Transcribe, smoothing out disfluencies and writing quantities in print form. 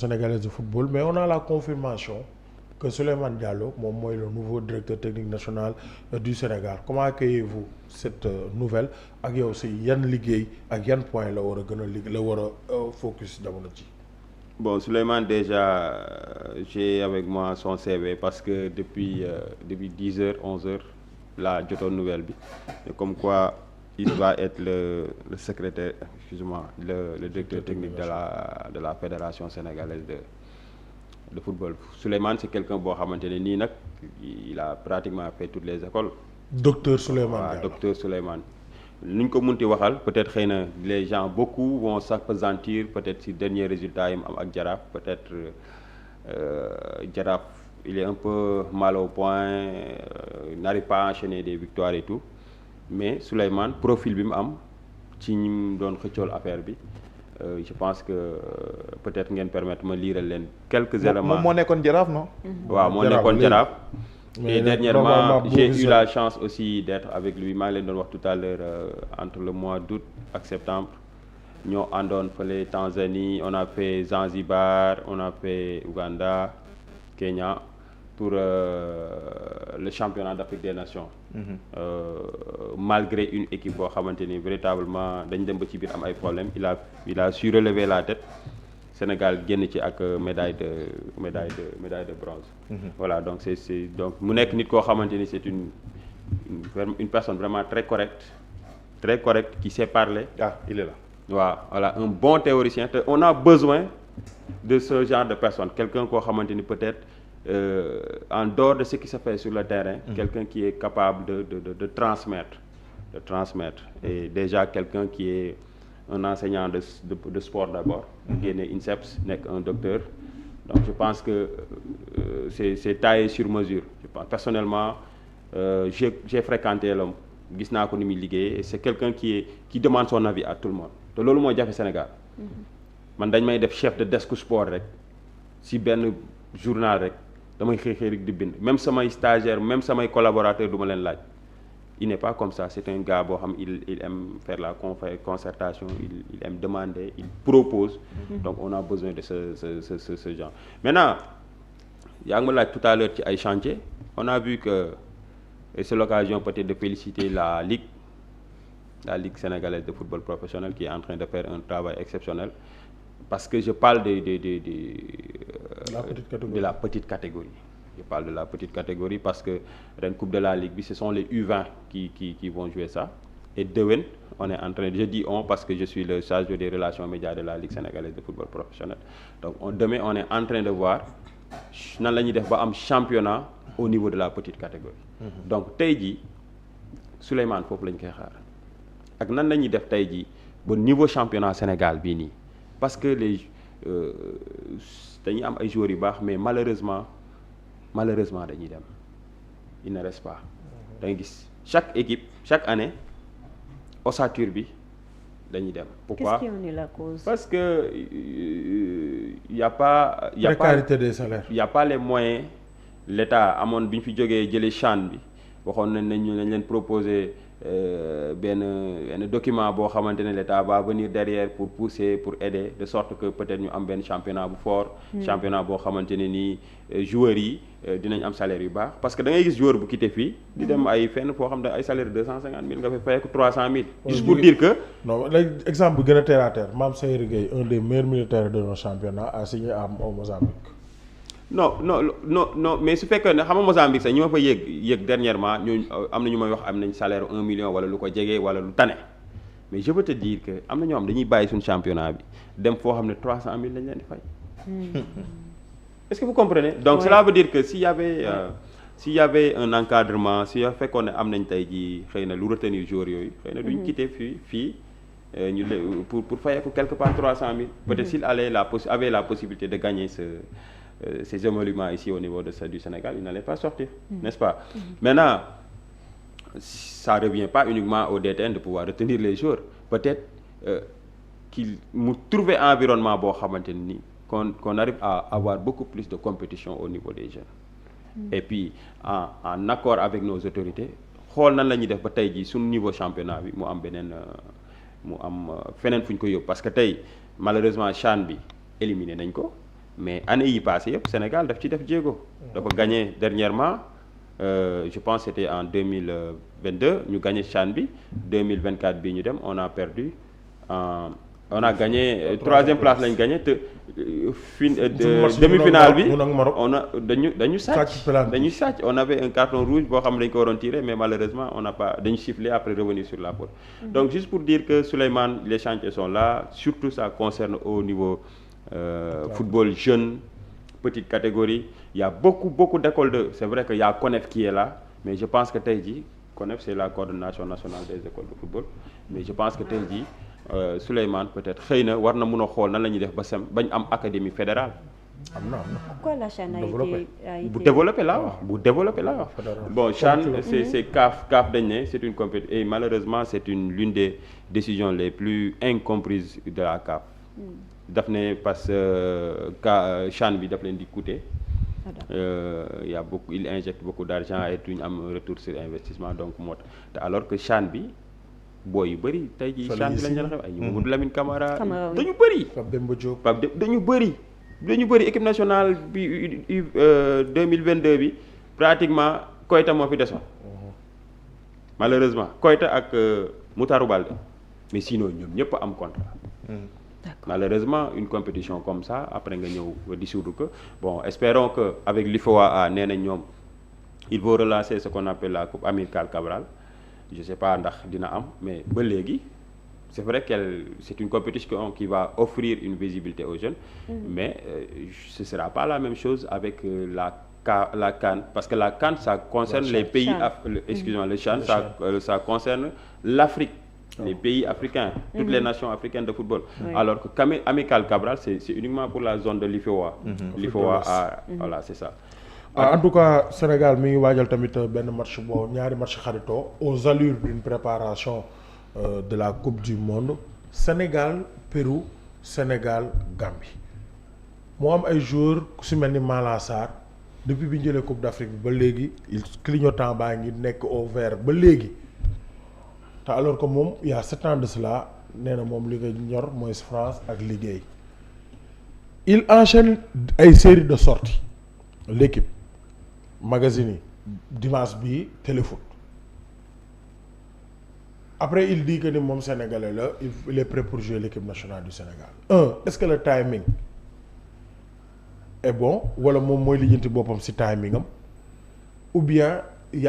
sénégalaise de football, mais on a la confirmation que Souleymane Diallo moom mooy le nouveau directeur technique national du Sénégal. Comment accueillez-vous cette nouvelle ak yow si yan liggéey ak yan point la war a gën a la war a focus jamono ji. Bon, Souleymane, déjà, j'ai avec moi son CV parce que depuis 10 heures, 11 heures, là, j'ai une nouvelle. Comme quoi, il va être le secrétaire, excusez-moi, le directeur technique de la Fédération sénégalaise de football. Souleymane, c'est quelqu'un qui il a pratiquement fait toutes les écoles. Docteur Souleymane. Ouais, docteur Souleymane. Nous avons peut-être que les gens, beaucoup vont s'appesantir peut-être si le dernier résultat avec Jaraaf. Peut-être Jaraaf, il est un peu mal au point, il n'arrive pas à enchaîner des victoires et tout. Mais Souleymane, profil bi mu am ci ñi mu doon xëccool affaire bi je pense que peut-être ngeen permettre ma lire leen quelques éléments. moom moo nekkoon Jaraaf non. waaw moo nekkoon Jaraaf. Et dernièrement j'ai eu la chance aussi d'être avec lui maa ngi leen doon wax tout à l'heure entre le mois d'août ak septembre ñoo àndoon fële Tanzanie, on a fait Zanzibar, on a fait Ouganda, Kenya pour le championnat d'Afrique des Nations. Malgré une équipe boo xamante ni véritablement dañ dem ba ci biir am ay problèmes il a su relever la tête. Sénégal génn ci ak médaille de bronze. Voilà, donc c'est donc mu nekk nit koo xamante ni c'est une personne vraiment très correcte qui sait parler. Ah, il est là. waaw voilà, un bon théoricien. On a besoin de ce genre de personne, quelqu'un koo xamante ni peut-être en dehors de ce qui se fait sur le terrain, quelqu'un qui est capable de transmettre, et déjà quelqu'un qui est un enseignant de sport d'abord, génne INSEPS, nekk un docteur. Donc je pense que c'est taillé sur mesure. Je pense, personnellement, j'ai fréquenté l'homme, gis naa ko ni muy liggéey, et c'est quelqu'un qui demande son avis à tout le monde. te loolu mooy jafe Sénégal. Man dañ may def chef de desk sport rek si benn journal rek damay xëy rek di bind, même samay stagiaires, même samay collaborateurs du ma leen laaj. Il n'est pas comme ça, c'est un gars boo xam il aime faire la concertation, il aime demander, il propose. Donc on a besoin de ce genre. Maintenant, yaa ngi ma laaj tout à l'heure ci ay chantier, on a vu que, et c'est l'occasion peut-être de féliciter la Ligue sénégalaise de football professionnel qui est en train de faire un travail exceptionnel, parce que je parle de la petite catégorie. Je parle de la petite catégorie parce que la Coupe de la Ligue, ce sont les U20 qui vont jouer ça. Et demain, on est en train, je dis on parce que je suis le chargé des relations médias de la Ligue sénégalaise de football professionnel. Donc demain, on est en train de voir nan la ñuy def ba am championnat au niveau de la petite catégorie. Donc tey jii Souleymane foofu lañ koy xaar ak nan la ñuy def tey jii ba niveau championnat Sénégal bii nii, parce que les dañuy am ay joueurs yu baax, mais malheureusement dañuy dem, il ne reste pas. da ngay gis chaque équipe chaque année ossature bi dañuy dem. Pourquoi? Qu'est-ce qui en est la cause? Parce que y a pas précarité des salaires. Il y a pas les moyens. L'État amoon bi ñu fi jógee jëlee CHAN bi waxoon nañ leen proposer benn document boo xamante ne l'État va venir derrière pour pousser, pour aider, de sorte que peut-être ñu am benn championnat bu fort. Championnat boo xamante ne nii joueurs yi dinañ am salaire yu baax, parce que da ngay gis joueur bu quitté fii di dem ay fenn foo xam ne ay salaire 250 000 nga fay fayeeku 300 000. Juste pour dire que. Non, l'exemple bu gën a terre à terre, Mame Sayer Gueye, un des meilleurs militaires de nos championnats, a signé au Mozambique. Non, mais su fekkee ne xam nga Mozambique sax ñi ma fa yëg dernièrement ñooñu am na ñu may wax am nañ salaire 1 million wala lu ko jege wala lu tane, mais je veux te dire que am na ñoo xam dañuy bàyyi suñu championnat bi dem foo xam ne 300 000 lañ leen di fay. Est-ce que vous comprenez? Donc cela veut dire que s'il y avait un encadrement, si fekkoon ne am nañ tey jii xëy na lu retenir joueurs yooyu xëy na duñ quitter fii ñu pour fayeeku quelque part 300 000. Peut-être s'il avait la possibilité de gagner ces émoluments ici au niveau du Sénégal, il n'allait pas sortir, n'est-ce pas? Maintenant, ça ne revient pas uniquement au DTN de pouvoir retenir les joueurs. Peut-être qu'il nous trouve un environnement qu'on arrive à avoir beaucoup plus de compétition au niveau des jeunes. Et puis, en accord avec nos autorités, xool nan la ñuy def ba tey jii suñu niveau championnat bi mu am feneen fu ñu ko yóbbu, parce que tey malheureusement CHAN bi éliminé nañ ko. mais année yi passé yëpp Sénégal daf ci def jéego. dafa gagné dernièrement je pense c'était en 2022 ñu gagné CHAN bi 2024 bii ñu dem on a perdu on a gagné troisième place lañ gagné te demi-finale bi on a dañu sàcc on avait un carton rouge boo xam ne dañ ko waroon tiré mais malheureusement on n'a pas dañu sifflé après revenir sur la faute. Donc juste pour dire que Souleymane les chantiers sont là, surtout ça concerne au niveau football jeune, petite catégorie. Il y a beaucoup d'écoles de, c'est vrai que y a CONEF qui est là, mais je pense que tey jii CONEF c'est la coordination nationale des écoles de football, mais je pense que tey jii Souleymane peut-être xëy na war na mun a xool nan la ñuy def ba bañ am académie fédérale. am na pourquoi la CHAN a été bu développé laa wax bon CHAN c'est CAF dañ ne c'est une compétition et malheureusement c'est l'une des décisions les plus incomprises de la CAF. daf ne parce que CHAN bi daf leen di coûter. Il y a beaucoup, il injecte beaucoup d'argent et duñu am retour sur investissement donc moo tax te alors que CHAN bi booy yu bëri tey jii CHAN bi lañ leen xew ay Mamadou Lamine Camara dañu bëri dañu bëri équipe nationale bi 2022 bi pratiquement Koyta moo fi desoon malheureusement Koyta ak Moutarou Baldé mais sinon ñoom ñëpp am contrat. Malheureusement une compétition comme ça après nga ñëw dissoudre que bon espérons que avec l'IFOA nee na ñoom il faut relancer ce qu'on appelle la coupe Amilcar Cabral je sais pas ndax dina am mais ba léegi c'est vrai que c'est une compétition qui va offrir une visibilité aux jeunes mais ce sera pas la même chose avec la CAN parce que la CAN ça concerne les pays excusez-moi le CHAN ça concerne l'Afrique. Les pays africains, toutes les nations africaines de football. Alors que Amical Cabral, c'est uniquement pour la zone de l'IFOA. L'IFOA voilà, c'est ça. En tout cas, Sénégal mi ngi waajal tamit benn match ñaari match xaritoo aux allures d'une préparation de la Coupe du Monde. Sénégal Pérou, Sénégal Gambie. Moo am ay joueurs ku si mel ni Malang Sarr depuis bi ñu jëlee Coupe d'Afrique bi ba léegi il clignotant baa ngi nekk au vert ba léegi. te alors que moom il y a 7 ans de cela nee na moom li nga ñor mooy France ak liggéey il enchaîne ay séries de sorties l'équipe magazine yi dimanche bii téléfoot après il dit que ni moom sénégalais la il est prêt pour jouer l'équipe nationale du Sénégal est-ce que le timing est bon wala moom mooy lijjanti boppam ci timing am ou bien il y a